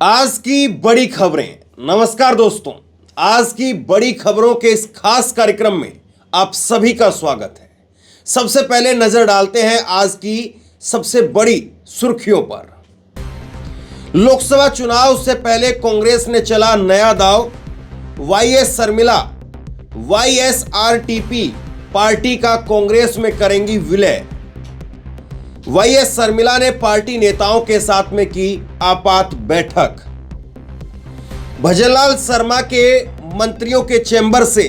आज की बड़ी खबरें। नमस्कार दोस्तों, आज की बड़ी खबरों के इस खास कार्यक्रम में आप सभी का स्वागत है। सबसे पहले नजर डालते हैं आज की सबसे बड़ी सुर्खियों पर। लोकसभा चुनाव से पहले कांग्रेस ने चला नया दांव। वाईएस शर्मिला वाईएसआरटीपी पार्टी का कांग्रेस में करेंगी विलय। वाईएस शर्मिला ने पार्टी नेताओं के साथ में की आपात बैठक। भजनलाल शर्मा के मंत्रियों के चैम्बर से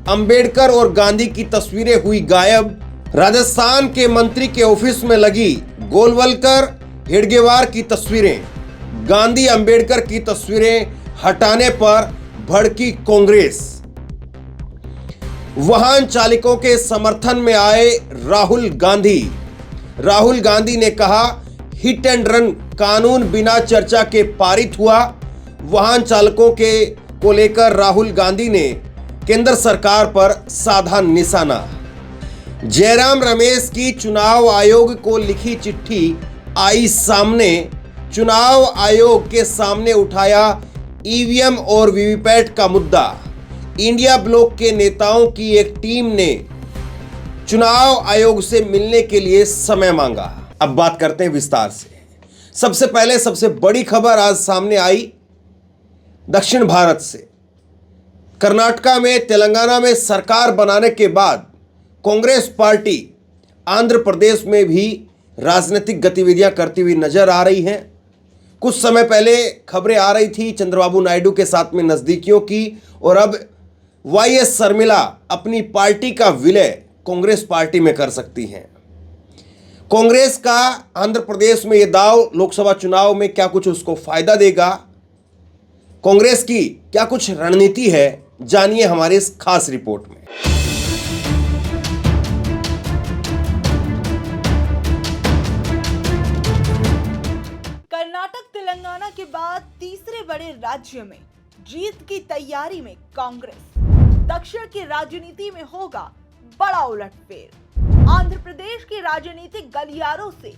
अंबेडकर और गांधी की तस्वीरें हुई गायब। राजस्थान के मंत्री के ऑफिस में लगी गोलवलकर हेडगेवार की तस्वीरें। गांधी अंबेडकर की तस्वीरें हटाने पर भड़की कांग्रेस। वाहन चालकों के समर्थन में आए राहुल गांधी। राहुल गांधी ने कहा, हिट एंड रन कानून बिना चर्चा के पारित हुआ। वाहन चालकों को लेकर राहुल गांधी ने केंद्र सरकार पर साधा निशाना। जयराम रमेश की चुनाव आयोग को लिखी चिट्ठी आई सामने। चुनाव आयोग के सामने उठाया ईवीएम और वीवीपैट का मुद्दा। इंडिया ब्लॉक के नेताओं की एक टीम ने चुनाव आयोग से मिलने के लिए समय मांगा। अब बात करते हैं विस्तार से। सबसे पहले सबसे बड़ी खबर आज सामने आई दक्षिण भारत से। कर्नाटका में, तेलंगाना में सरकार बनाने के बाद कांग्रेस पार्टी आंध्र प्रदेश में भी राजनीतिक गतिविधियां करती हुई नजर आ रही हैं। कुछ समय पहले खबरें आ रही थी चंद्रबाबू नायडू के साथ में नजदीकियों की, और अब वाईएस शर्मिला अपनी पार्टी का विलय कांग्रेस पार्टी में कर सकती हैं। कांग्रेस का आंध्र प्रदेश में यह दांव लोकसभा चुनाव में क्या कुछ उसको फायदा देगा, कांग्रेस की क्या कुछ रणनीति है, जानिए हमारे इस खास रिपोर्ट में। कर्नाटक तेलंगाना के बाद तीसरे बड़े राज्य में जीत की तैयारी में कांग्रेस। दक्षिण की राजनीति में होगा बड़ा उलटफेर। आंध्र प्रदेश के राजनीतिक गलियारों से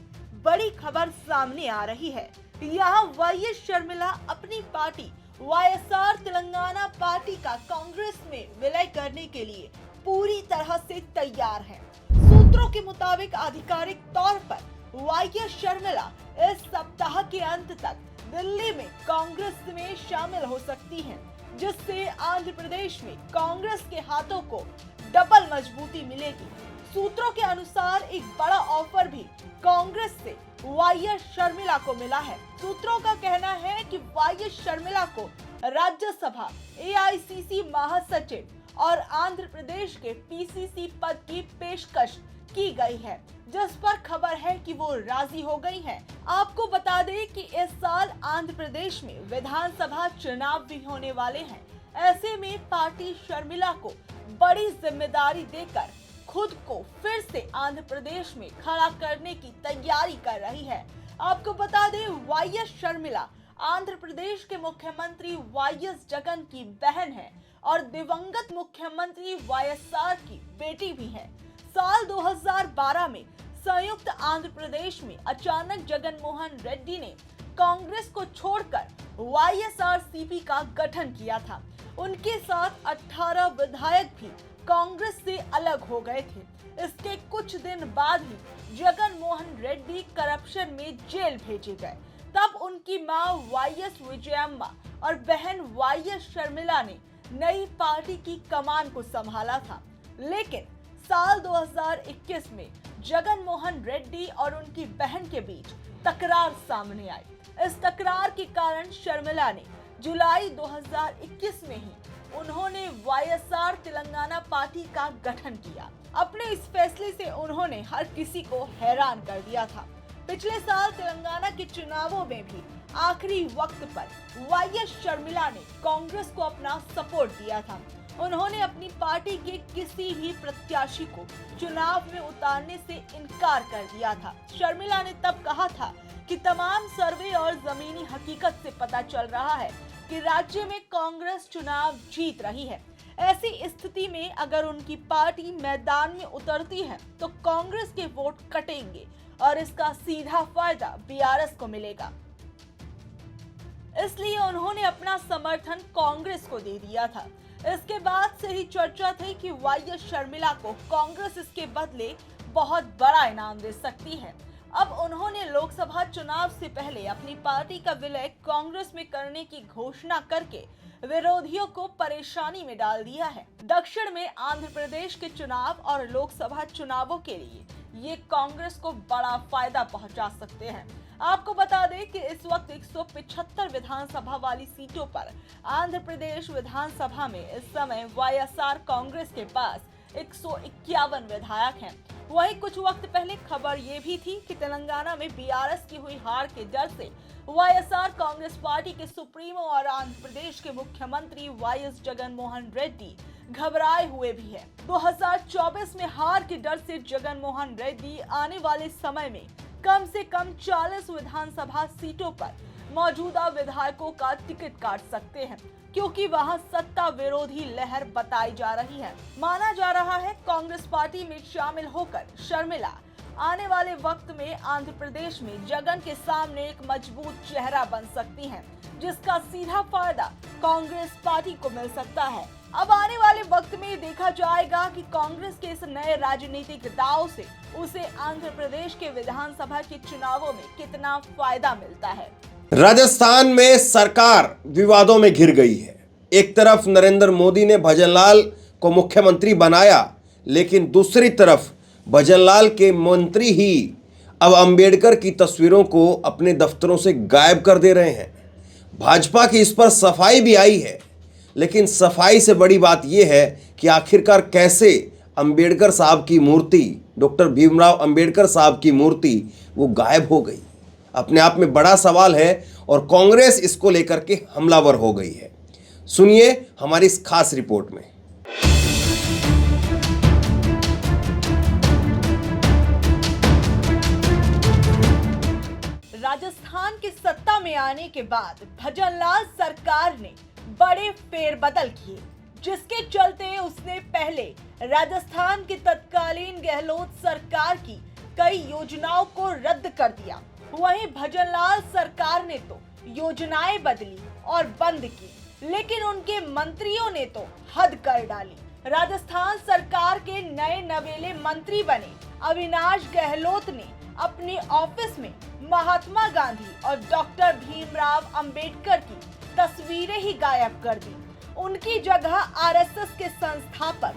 बड़ी खबर सामने आ रही है। यहाँ वाईएस शर्मिला अपनी पार्टी वाईएसआर तेलंगाना पार्टी का कांग्रेस में विलय करने के लिए पूरी तरह से तैयार है। सूत्रों के मुताबिक आधिकारिक तौर पर वाईएस शर्मिला इस सप्ताह के अंत तक दिल्ली में कांग्रेस में शामिल हो सकती हैं, जिससे आंध्र प्रदेश में कांग्रेस के हाथों को डबल मजबूती मिलेगी। सूत्रों के अनुसार एक बड़ा ऑफर भी कांग्रेस से वाईएस शर्मिला को मिला है। सूत्रों का कहना है कि वाईएस शर्मिला को राज्यसभा एआईसीसी महासचिव और आंध्र प्रदेश के पीसीसी पद की पेशकश की गई है, जिस पर खबर है कि वो राजी हो गई हैं। आपको बता दें कि इस साल आंध्र प्रदेश में विधानसभा चुनाव भी होने वाले हैं। ऐसे में पार्टी शर्मिला को बड़ी जिम्मेदारी देकर खुद को फिर से आंध्र प्रदेश में खड़ा करने की तैयारी कर रही है। आपको बता दें, वाईएस शर्मिला आंध्र प्रदेश के मुख्यमंत्री वाईएस जगन की बहन है और दिवंगत मुख्यमंत्री वाईएसआर की बेटी भी है। साल 2012 में संयुक्त आंध्र प्रदेश में अचानक जगन मोहन रेड्डी ने कांग्रेस को छोड़कर वाईएसआरसीपी का गठन किया था। उनके साथ 18 विधायक भी कांग्रेस से अलग हो गए थे। इसके कुछ दिन बाद ही जगन मोहन रेड्डी करप्शन में जेल भेजे गए। तब उनकी मां वाईएस विजयम्मा और बहन वाईएस शर्मिला ने नई पार्टी की कमान को संभाला था। लेकिन साल 2021 में जगन मोहन रेड्डी और उनकी बहन के बीच तकरार सामने आई। इस तकरार के कारण शर्मिला ने जुलाई 2021 में ही उन्होंने वाईएसआर तेलंगाना पार्टी का गठन किया। अपने इस फैसले से उन्होंने हर किसी को हैरान कर दिया था। पिछले साल तेलंगाना के चुनावों में भी आखिरी वक्त पर वाईएस शर्मिला ने कांग्रेस को अपना सपोर्ट दिया था। उन्होंने अपनी पार्टी के किसी भी प्रत्याशी को चुनाव में उतारने से इनकार कर दिया था। शर्मिला ने तब कहा था कि तमाम सर्वे और जमीनी हकीकत से पता चल रहा है कि राज्य में कांग्रेस चुनाव जीत रही है। ऐसी स्थिति में अगर उनकी पार्टी मैदान में उतरती है तो कांग्रेस के वोट कटेंगे और इसका सीधा फायदा बीआरएस को मिलेगा। इसलिए उन्होंने अपना समर्थन कांग्रेस को दे दिया था। इसके बाद से ही चर्चा थी कि वाईएस शर्मिला को कांग्रेस इसके बदले बहुत बड़ा इनाम दे सकती है। अब उन्होंने लोकसभा चुनाव से पहले अपनी पार्टी का विलय कांग्रेस में करने की घोषणा करके विरोधियों को परेशानी में डाल दिया है। दक्षिण में आंध्र प्रदेश के चुनाव और लोकसभा चुनावों के लिए ये कांग्रेस को बड़ा फायदा पहुंचा सकते हैं। आपको बता दें कि इस वक्त 175 विधानसभा वाली सीटों पर आंध्र प्रदेश विधानसभा में इस समय वाईएसआर कांग्रेस के पास 151 विधायक हैं। वहीं कुछ वक्त पहले खबर ये भी थी कि तेलंगाना में बीआरएस की हुई हार के डर से वाईएसआर कांग्रेस पार्टी के सुप्रीमो और आंध्र प्रदेश के मुख्यमंत्री वाईएस जगन मोहन रेड्डी घबराए हुए भी है। 2024 में हार के डर से जगन मोहन रेड्डी आने वाले समय में कम से कम 40 विधानसभा सीटों पर मौजूदा विधायकों का टिकट काट सकते हैं, क्योंकि वहां सत्ता विरोधी लहर बताई जा रही है। माना जा रहा है कांग्रेस पार्टी में शामिल होकर शर्मिला आने वाले वक्त में आंध्र प्रदेश में जगन के सामने एक मजबूत चेहरा बन सकती हैं, जिसका सीधा फायदा कांग्रेस पार्टी को मिल सकता है। अब आने वाले वक्त में देखा जाएगा कि कांग्रेस के इस नए राजनीतिक दांव से उसे आंध्र प्रदेश के विधानसभा के चुनावों में कितना फायदा मिलता है। राजस्थान में सरकार विवादों में घिर गई है। एक तरफ नरेंद्र मोदी ने भजनलाल को मुख्यमंत्री बनाया, लेकिन दूसरी तरफ भजनलाल के मंत्री ही अब अंबेडकर की तस्वीरों को अपने दफ्तरों से गायब कर दे रहे हैं। भाजपा की इस पर सफाई भी आई है, लेकिन सफाई से बड़ी बात यह है कि आखिरकार कैसे अंबेडकर साहब की मूर्ति, डॉक्टर भीमराव अंबेडकर साहब की मूर्ति वो गायब हो गई। अपने आप में बड़ा सवाल है और कांग्रेस इसको लेकर के हमलावर हो गई है। सुनिए हमारी इस खास रिपोर्ट में। राजस्थान की सत्ता में आने के बाद भजनलाल सरकार ने बड़े फेरबदल किए, जिसके चलते उसने पहले राजस्थान की तत्कालीन गहलोत सरकार की कई योजनाओं को रद्द कर दिया। वहीं भजनलाल सरकार ने तो योजनाएं बदली और बंद की, लेकिन उनके मंत्रियों ने तो हद कर डाली। राजस्थान सरकार के नए नवेले मंत्री बने अविनाश गहलोत ने अपने ऑफिस में महात्मा गांधी और डॉक्टर भीमराव अंबेडकर की तस्वीरें ही गायब कर दी। उनकी जगह आरएसएस के संस्थापक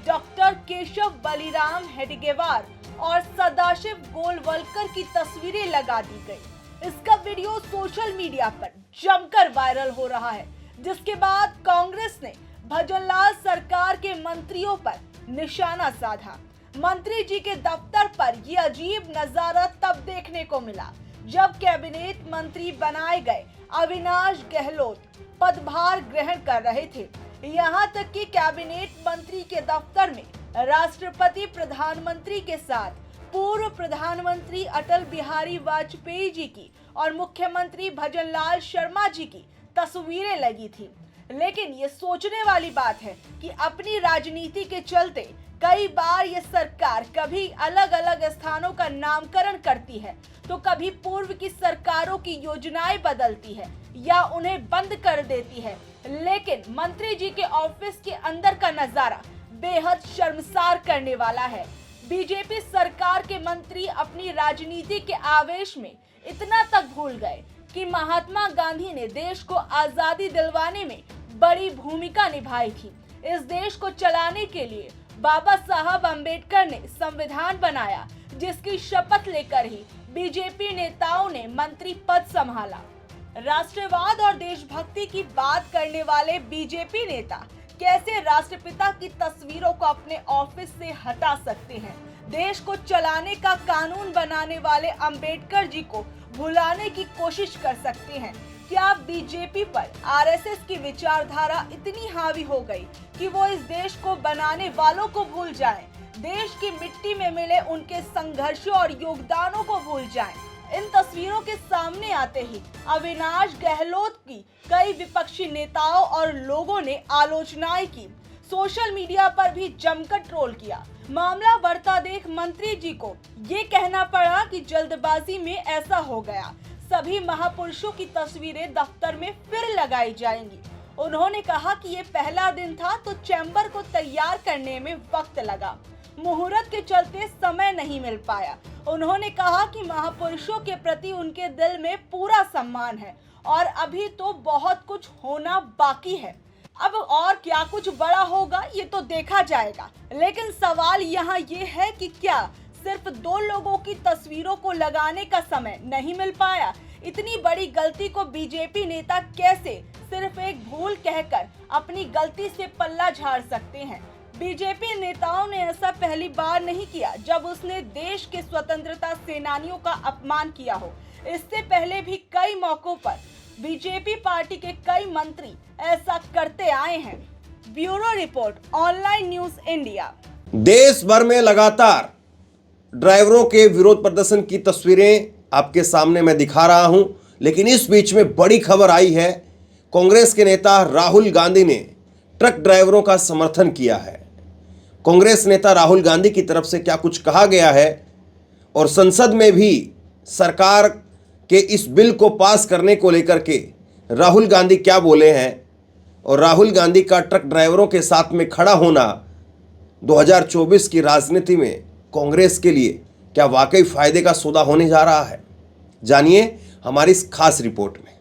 डॉक्टर केशव बलिराम हेडगेवार और सदाशिव गोलवलकर की तस्वीरें लगा दी गई। इसका वीडियो सोशल मीडिया पर जमकर वायरल हो रहा है, जिसके बाद कांग्रेस ने भजनलाल सरकार के मंत्रियों पर निशाना साधा। मंत्री जी के दफ्तर पर यह अजीब नजारा तब देखने को मिला जब कैबिनेट मंत्री बनाए गए अविनाश गहलोत पदभार ग्रहण कर रहे थे। यहाँ तक कि कैबिनेट मंत्री के दफ्तर में राष्ट्रपति प्रधानमंत्री के साथ पूर्व प्रधानमंत्री अटल बिहारी वाजपेयी जी की और मुख्यमंत्री भजनलाल शर्मा जी की तस्वीरें लगी थी। लेकिन ये सोचने वाली बात है कि अपनी राजनीति के चलते कई बार ये सरकार कभी अलग अलग स्थानों का नामकरण करती है, तो कभी पूर्व की सरकारों की योजनाएं बदलती है या उन्हें बंद कर देती है। लेकिन मंत्री जी के ऑफिस के अंदर का नजारा बेहद शर्मसार करने वाला है। बीजेपी सरकार के मंत्री अपनी राजनीति के आवेश में इतना तक भूल गए कि महात्मा गांधी ने देश को आजादी दिलवाने में बड़ी भूमिका निभाई थी। इस देश को चलाने के लिए बाबा साहब अंबेडकर ने संविधान बनाया, जिसकी शपथ लेकर ही बीजेपी नेताओं ने मंत्री पद संभाला। राष्ट्रवाद और देशभक्ति की बात करने वाले बीजेपी नेता कैसे राष्ट्रपिता की तस्वीरों को अपने ऑफिस से हटा सकते हैं? देश को चलाने का कानून बनाने वाले अंबेडकर जी को भुलाने की कोशिश कर सकते हैं? क्या बीजेपी पर आरएसएस की विचारधारा इतनी हावी हो गई कि वो इस देश को बनाने वालों को भूल जाएं, देश की मिट्टी में मिले उनके संघर्षों और योगदानों को भूल जाएं? इन तस्वीरों के सामने आते ही अविनाश गहलोत की कई विपक्षी नेताओं और लोगों ने आलोचनाएं की। सोशल मीडिया पर भी जमकर ट्रोल किया। मामला बढ़ता देख मंत्री जी को ये कहना पड़ा कि जल्दबाजी में ऐसा हो गया। सभी महापुरुषों की तस्वीरें दफ्तर में फिर लगाई जाएंगी। उन्होंने कहा कि ये पहला दिन था तो चैम्बर को तैयार करने में वक्त लगा, मुहूर्त के चलते समय नहीं मिल पाया। उन्होंने कहा कि महापुरुषों के प्रति उनके दिल में पूरा सम्मान है और अभी तो बहुत कुछ होना बाकी है। अब और क्या कुछ बड़ा होगा ये तो देखा जाएगा, लेकिन सवाल यहाँ ये है कि क्या सिर्फ 2 लोगों की तस्वीरों को लगाने का समय नहीं मिल पाया? इतनी बड़ी गलती को बीजेपी नेता कैसे सिर्फ एक भूल कहकर अपनी गलती से पल्ला झाड़ सकते हैं? बीजेपी नेताओं ने ऐसा पहली बार नहीं किया जब उसने देश के स्वतंत्रता सेनानियों का अपमान किया हो। इससे पहले भी कई मौकों पर बीजेपी पार्टी के कई मंत्री ऐसा करते आए हैं। Bureau report, online news India. देश भर में लगातार ड्राइवरों के विरोध प्रदर्शन की तस्वीरें आपके सामने मैं दिखा रहा हूं, लेकिन इस बीच में बड़ी खबर आई है। कांग्रेस के नेता राहुल गांधी ने ट्रक ड्राइवरों का समर्थन किया है। कांग्रेस नेता राहुल गांधी की तरफ से क्या कुछ कहा गया है और संसद में भी सरकार के इस बिल को पास करने को लेकर के राहुल गांधी क्या बोले हैं और राहुल गांधी का ट्रक ड्राइवरों के साथ में खड़ा होना 2024 की राजनीति में कांग्रेस के लिए क्या वाकई फायदे का सौदा होने जा रहा है? जानिए हमारी इस खास रिपोर्ट में।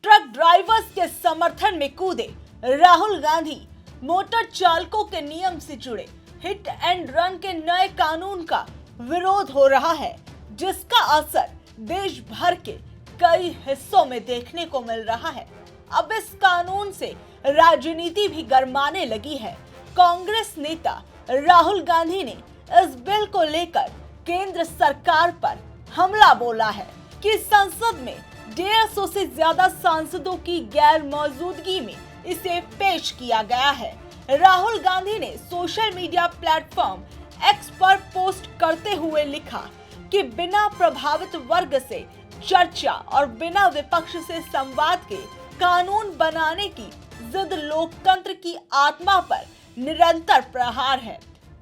ट्रक ड्राइवर्स के समर्थन में कूदे राहुल गांधी। मोटर चालकों के नियम से जुड़े हिट एंड रन के नए कानून का विरोध हो रहा है, जिसका असर देश भर के कई हिस्सों में देखने को मिल रहा है। अब इस कानून से राजनीति भी गरमाने लगी है। कांग्रेस नेता राहुल गांधी ने इस बिल को लेकर केंद्र सरकार पर हमला बोला है कि संसद में 150 से ज्यादा सांसदों की गैर मौजूदगी में इसे पेश किया गया है। राहुल गांधी ने सोशल मीडिया प्लेटफॉर्म एक्स पर पोस्ट करते हुए लिखा कि बिना प्रभावित वर्ग से चर्चा और बिना विपक्ष से संवाद के कानून बनाने की जिद लोकतंत्र की आत्मा पर निरंतर प्रहार है।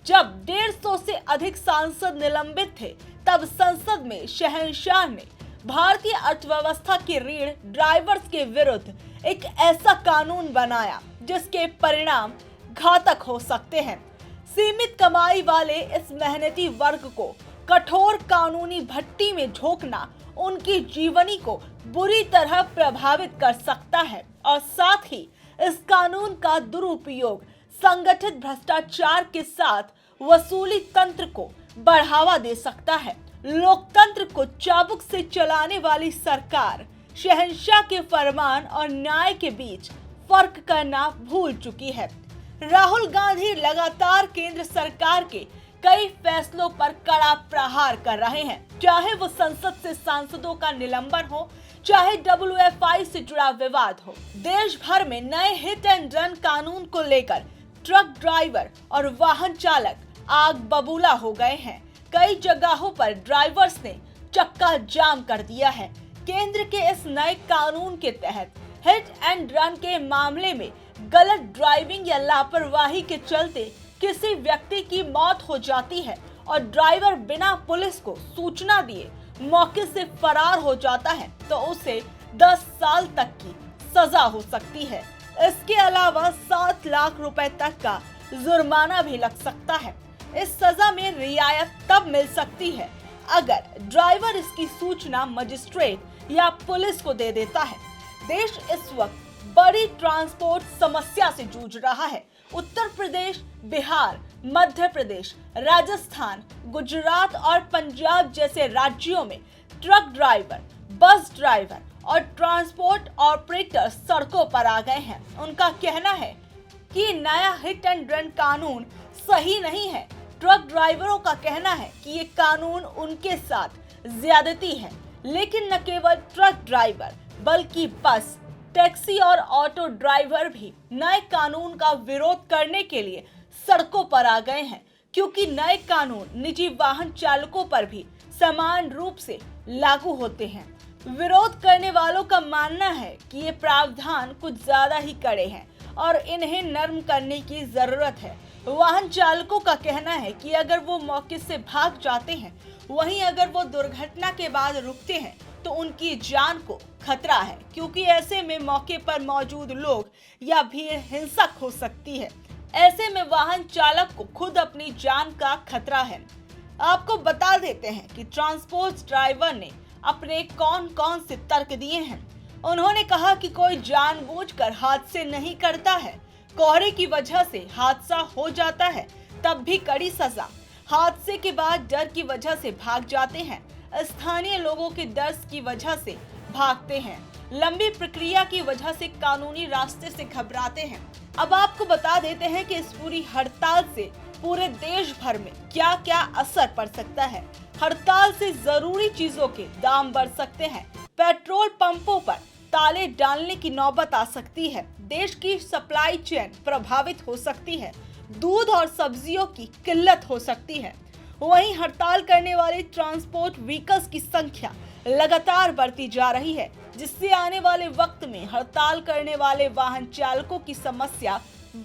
जब 150 से अधिक सांसद निलंबित थे, तब संसद में शहंशाह ने भारतीय अर्थव्यवस्था की रीढ़ ड्राइवर्स के विरुद्ध एक ऐसा कानून बनाया जिसके परिणाम घातक हो सकते हैं। सीमित कमाई वाले इस मेहनती वर्ग को कठोर कानूनी भट्टी में झोंकना उनकी जीवनी को बुरी तरह प्रभावित कर सकता है और साथ ही इस कानून का दुरुपयोग संगठित भ्रष्टाचार के साथ वसूली तंत्र को बढ़ावा दे सकता है। लोकतंत्र को चाबुक से चलाने वाली सरकार शहंशाह के फरमान और न्याय के बीच फर्क करना भूल चुकी है। राहुल गांधी लगातार केंद्र सरकार के कई फैसलों पर कड़ा प्रहार कर रहे हैं, चाहे वो संसद से सांसदों का निलंबन हो, चाहे WFI से जुड़ा विवाद हो। देश भर में नए हिट एंड रन कानून को लेकर ट्रक ड्राइवर और वाहन चालक आग बबूला हो गए हैं। कई जगहों पर ड्राइवर्स ने चक्का जाम कर दिया है। केंद्र के इस नए कानून के तहत हिट एंड रन के मामले में गलत ड्राइविंग या लापरवाही के चलते किसी व्यक्ति की मौत हो जाती है और ड्राइवर बिना पुलिस को सूचना दिए मौके से फरार हो जाता है तो उसे 10 साल तक की सजा हो सकती है। इसके अलावा 7 लाख रुपए तक का जुर्माना भी लग सकता है। इस सजा में रियायत तब मिल सकती है अगर ड्राइवर इसकी सूचना मजिस्ट्रेट या पुलिस को दे देता है। देश इस वक्त बड़ी ट्रांसपोर्ट समस्या से जूझ रहा है। उत्तर प्रदेश, बिहार, मध्य प्रदेश, राजस्थान, गुजरात और पंजाब जैसे राज्यों में ट्रक ड्राइवर, बस ड्राइवर और ट्रांसपोर्ट ऑपरेटर सड़कों पर आ गए हैं। उनका कहना है कि नया हिट एंड रन कानून सही नहीं है। ट्रक ड्राइवरों का कहना है कि ये कानून उनके साथ ज्यादती है, लेकिन न केवल ट्रक ड्राइवर बल्कि बस, टैक्सी और ऑटो ड्राइवर भी नए कानून का विरोध करने के लिए सड़कों पर आ गए हैं, क्योंकि नए कानून निजी वाहन चालकों पर भी समान रूप से लागू होते हैं। विरोध करने वालों का मानना है कि ये प्रावधान कुछ ज्यादा ही कड़े हैं और इन्हें नरम करने की जरूरत है। वाहन चालकों का कहना है कि अगर वो मौके से भाग जाते हैं, वहीं अगर वो दुर्घटना के बाद रुकते हैं तो उनकी जान को खतरा है, क्योंकि ऐसे में मौके पर मौजूद लोग या भीड़ हिंसक हो सकती है। ऐसे में वाहन चालक को खुद अपनी जान का खतरा है। आपको बता देते हैं कि ट्रांसपोर्ट ड्राइवर ने अपने कौन कौन से तर्क दिए हैं। उन्होंने कहा कि कोई जानबूझकर हादसे नहीं करता है, कोहरे की वजह से हादसा हो जाता है तब भी कड़ी सजा। हादसे के बाद डर की वजह से भाग जाते हैं, स्थानीय लोगों के डर की वजह से भागते हैं, लंबी प्रक्रिया की वजह से कानूनी रास्ते से घबराते हैं। अब आपको बता देते हैं कि इस पूरी हड़ताल से पूरे देश भर में क्या क्या असर पड़ सकता है। हड़ताल से जरूरी चीजों के दाम बढ़ सकते हैं, पेट्रोल पंपों पर ताले डालने की नौबत आ सकती है, देश की सप्लाई चेन प्रभावित हो सकती है, दूध और सब्जियों की किल्लत हो सकती है। वहीं हड़ताल करने वाले ट्रांसपोर्ट व्हीकल्स की संख्या लगातार बढ़ती जा रही है, जिससे आने वाले वक्त में हड़ताल करने वाले वाहन चालकों की समस्या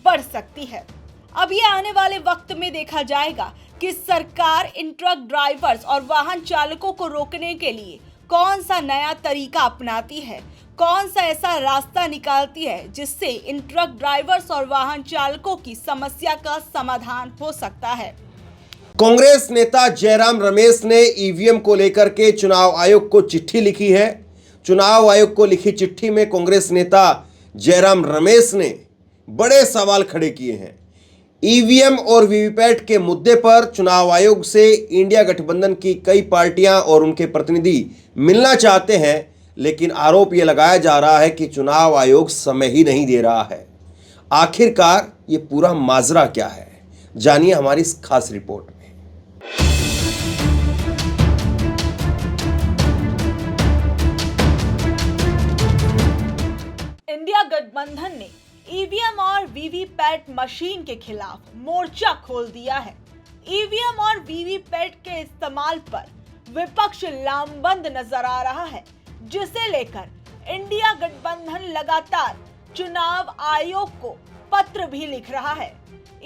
बढ़ सकती है। अब ये आने वाले वक्त में देखा जाएगा कि सरकार इन ट्रक ड्राइवर्स और वाहन चालकों को रोकने के लिए कौन सा नया तरीका अपनाती है, कौन सा ऐसा रास्ता निकालती है जिससे इन ट्रक ड्राइवर्स और वाहन चालकों की समस्या का समाधान हो सकता है। कांग्रेस नेता जयराम रमेश ने ईवीएम को लेकर के चुनाव आयोग को चिट्ठी लिखी है। चुनाव आयोग को लिखी चिट्ठी में कांग्रेस नेता जयराम रमेश ने बड़े सवाल खड़े किए हैं। ईवीएम और वीवीपैट के मुद्दे पर चुनाव आयोग से इंडिया गठबंधन की कई पार्टियां और उनके प्रतिनिधि मिलना चाहते हैं, लेकिन आरोप यह लगाया जा रहा है कि चुनाव आयोग समय ही नहीं दे रहा है। आखिरकार ये पूरा माजरा क्या है, जानिए हमारी इस खास रिपोर्ट में। इंडिया गठबंधन ने ईवीएम और वीवीपैट मशीन के खिलाफ मोर्चा खोल दिया है। ईवीएम और वीवीपैट के इस्तेमाल पर विपक्ष लामबंद नजर आ रहा है, जिसे लेकर इंडिया गठबंधन लगातार चुनाव आयोग को पत्र भी लिख रहा है।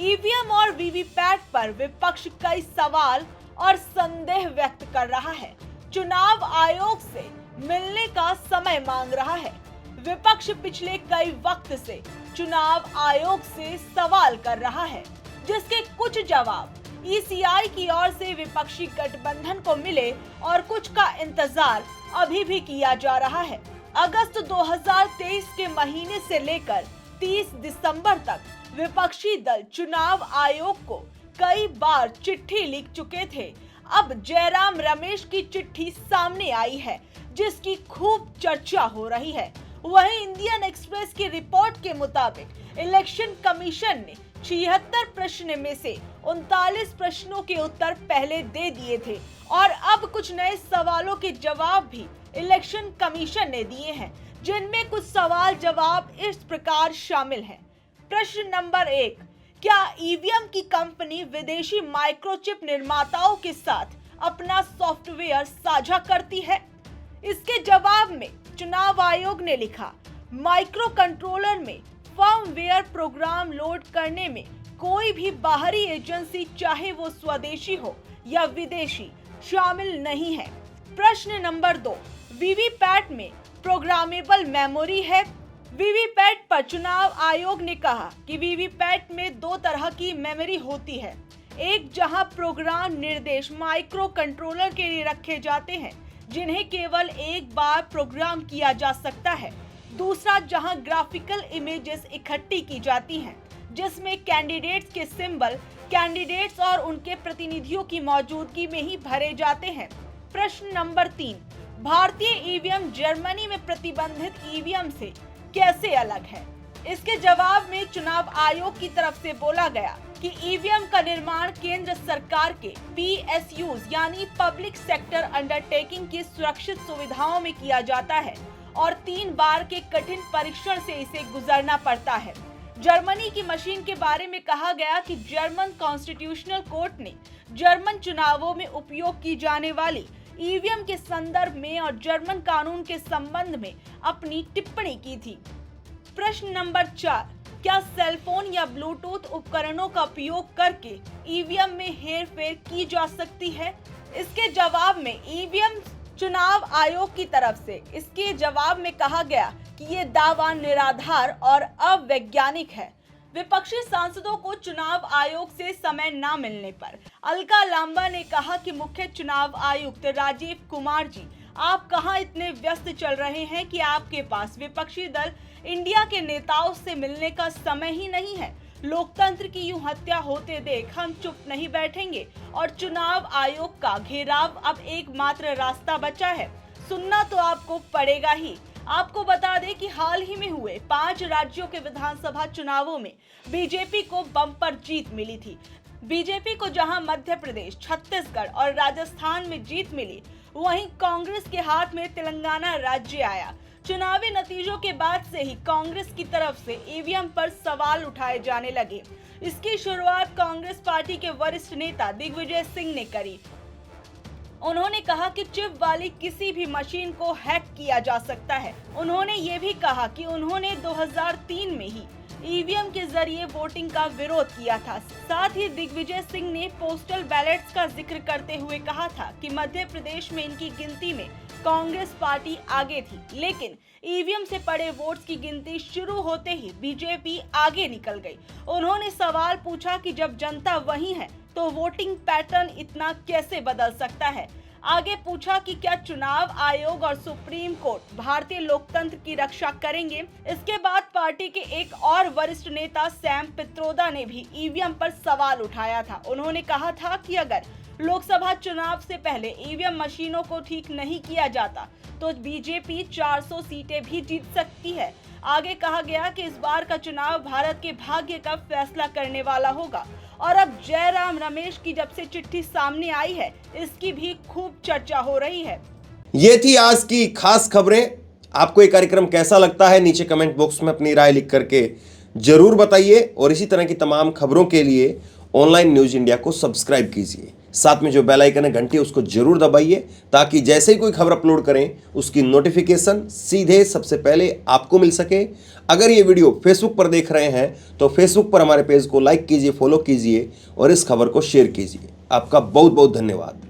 ईवीएम और वीवीपैट पर विपक्ष कई सवाल और संदेह व्यक्त कर रहा है, चुनाव आयोग से मिलने का समय मांग रहा है। विपक्ष पिछले कई वक्त से चुनाव आयोग से सवाल कर रहा है, जिसके कुछ जवाब ईसीआई की ओर से विपक्षी गठबंधन को मिले और कुछ का इंतजार अभी भी किया जा रहा है। अगस्त 2023 के महीने से लेकर 30 दिसंबर तक विपक्षी दल चुनाव आयोग को कई बार चिट्ठी लिख चुके थे। अब जयराम रमेश की चिट्ठी सामने आई है, जिसकी खूब चर्चा हो रही है। वहीं इंडियन एक्सप्रेस की रिपोर्ट के मुताबिक इलेक्शन कमीशन ने 76 प्रश्न में से 39 प्रश्नों के उत्तर पहले दे दिए थे और अब कुछ नए सवालों के जवाब भी इलेक्शन कमीशन ने दिए हैं, जिनमें कुछ सवाल जवाब इस प्रकार शामिल हैं। प्रश्न नंबर 1, क्या ईवीएम की कंपनी विदेशी माइक्रोचिप निर्माताओं के साथ अपना सॉफ्टवेयर साझा करती है? इसके जवाब में चुनाव आयोग ने लिखा, माइक्रो कंट्रोलर में फर्मवेयर प्रोग्राम लोड करने में कोई भी बाहरी एजेंसी, चाहे वो स्वदेशी हो या विदेशी, शामिल नहीं है। प्रश्न नंबर 2, वीवीपैट में प्रोग्रामेबल मेमोरी है? वीवीपैट पर चुनाव आयोग ने कहा कि वीवीपैट में 2 तरह की मेमोरी होती है, एक जहां प्रोग्राम निर्देश माइक्रो कंट्रोलर के लिए रखे जाते हैं जिन्हें केवल एक बार प्रोग्राम किया जा सकता है, दूसरा जहां ग्राफिकल इमेजेस इकट्ठी की जाती हैं जिसमें कैंडिडेट्स के सिंबल कैंडिडेट्स और उनके प्रतिनिधियों की मौजूदगी में ही भरे जाते हैं। प्रश्न नंबर 3, भारतीय ईवीएम जर्मनी में प्रतिबंधित ईवीएम से कैसे अलग है? इसके जवाब में चुनाव आयोग की तरफ से बोला गया कि ईवीएम का निर्माण केंद्र सरकार के PSUs यानी पब्लिक सेक्टर अंडरटेकिंग की सुरक्षित सुविधाओं में किया जाता है और 3 बार के कठिन परीक्षण से इसे गुजरना पड़ता है। जर्मनी की मशीन के बारे में कहा गया कि जर्मन कॉन्स्टिट्यूशनल कोर्ट ने जर्मन चुनावों में उपयोग की जाने वाली ईवीएम के संदर्भ में और जर्मन कानून के संबंध में अपनी टिप्पणी की थी। प्रश्न नंबर 4, क्या सेलफोन या ब्लूटूथ उपकरणों का उपयोग करके ईवीएम में हेरफेर की जा सकती है? इसके जवाब में ईवीएम चुनाव आयोग की तरफ से इसके जवाब में कहा गया कि ये दावा निराधार और अवैज्ञानिक है। विपक्षी सांसदों को चुनाव आयोग से समय न मिलने पर अलका लांबा ने कहा कि मुख्य चुनाव आयुक्त राजीव कुमार जी, आप कहां इतने व्यस्त चल रहे हैं कि आपके पास विपक्षी दल इंडिया के नेताओं से मिलने का समय ही नहीं है। लोकतंत्र की यूं हत्या होते देख हम चुप नहीं बैठेंगे और चुनाव आयोग का घेराव अब एकमात्र रास्ता बचा है। सुनना तो आपको पड़ेगा ही। आपको बता दें कि हाल ही में हुए 5 राज्यों के विधानसभा चुनावों में बीजेपी को बम्पर जीत मिली थी। बीजेपी को जहां मध्य प्रदेश, छत्तीसगढ़ और राजस्थान में जीत मिली, वहीं कांग्रेस के हाथ में तेलंगाना राज्य आया। चुनावी नतीजों के बाद से ही कांग्रेस की तरफ से ईवीएम पर सवाल उठाए जाने लगे। इसकी शुरुआत कांग्रेस पार्टी के वरिष्ठ नेता दिग्विजय सिंह ने करी। उन्होंने कहा कि चिप वाली किसी भी मशीन को हैक किया जा सकता है। उन्होंने ये भी कहा कि उन्होंने 2003 में ही ईवीएम के जरिए वोटिंग का विरोध किया था। साथ ही दिग्विजय सिंह ने पोस्टल बैलेट्स का जिक्र करते हुए कहा था कि मध्य प्रदेश में इनकी गिनती में कांग्रेस पार्टी आगे थी, लेकिन ईवीएम से पड़े वोट्स की गिनती शुरू होते ही बीजेपी आगे निकल गई। उन्होंने सवाल पूछा कि जब जनता वही है तो वोटिंग पैटर्न इतना कैसे बदल सकता है। आगे पूछा कि क्या चुनाव आयोग और सुप्रीम कोर्ट भारतीय लोकतंत्र की रक्षा करेंगे। इसके बाद पार्टी के एक और वरिष्ठ नेता सैम पित्रोदा ने भी ईवीएम पर सवाल उठाया था। उन्होंने कहा था कि अगर लोकसभा चुनाव से पहले ईवीएम मशीनों को ठीक नहीं किया जाता तो बीजेपी 400 सीटें भी जीत सकती है। आगे कहा गया कि इस बार का चुनाव भारत के भाग्य का फैसला करने वाला होगा और अब जयराम रमेश की जब से चिट्ठी सामने आई है, इसकी भी खूब चर्चा हो रही है। ये थी आज की खास खबरें। आपको ये कार्यक्रम कैसा लगता है, नीचे कमेंट बॉक्स में अपनी राय लिख करके जरूर बताइए और इसी तरह की तमाम खबरों के लिए ऑनलाइन न्यूज इंडिया को सब्सक्राइब कीजिए। साथ में जो बेल आइकन है, घंटी, उसको जरूर दबाइए ताकि जैसे ही कोई खबर अपलोड करें उसकी नोटिफिकेशन सीधे सबसे पहले आपको मिल सके। अगर ये वीडियो फेसबुक पर देख रहे हैं तो फेसबुक पर हमारे पेज को लाइक कीजिए, फॉलो कीजिए और इस खबर को शेयर कीजिए। आपका बहुत बहुत धन्यवाद।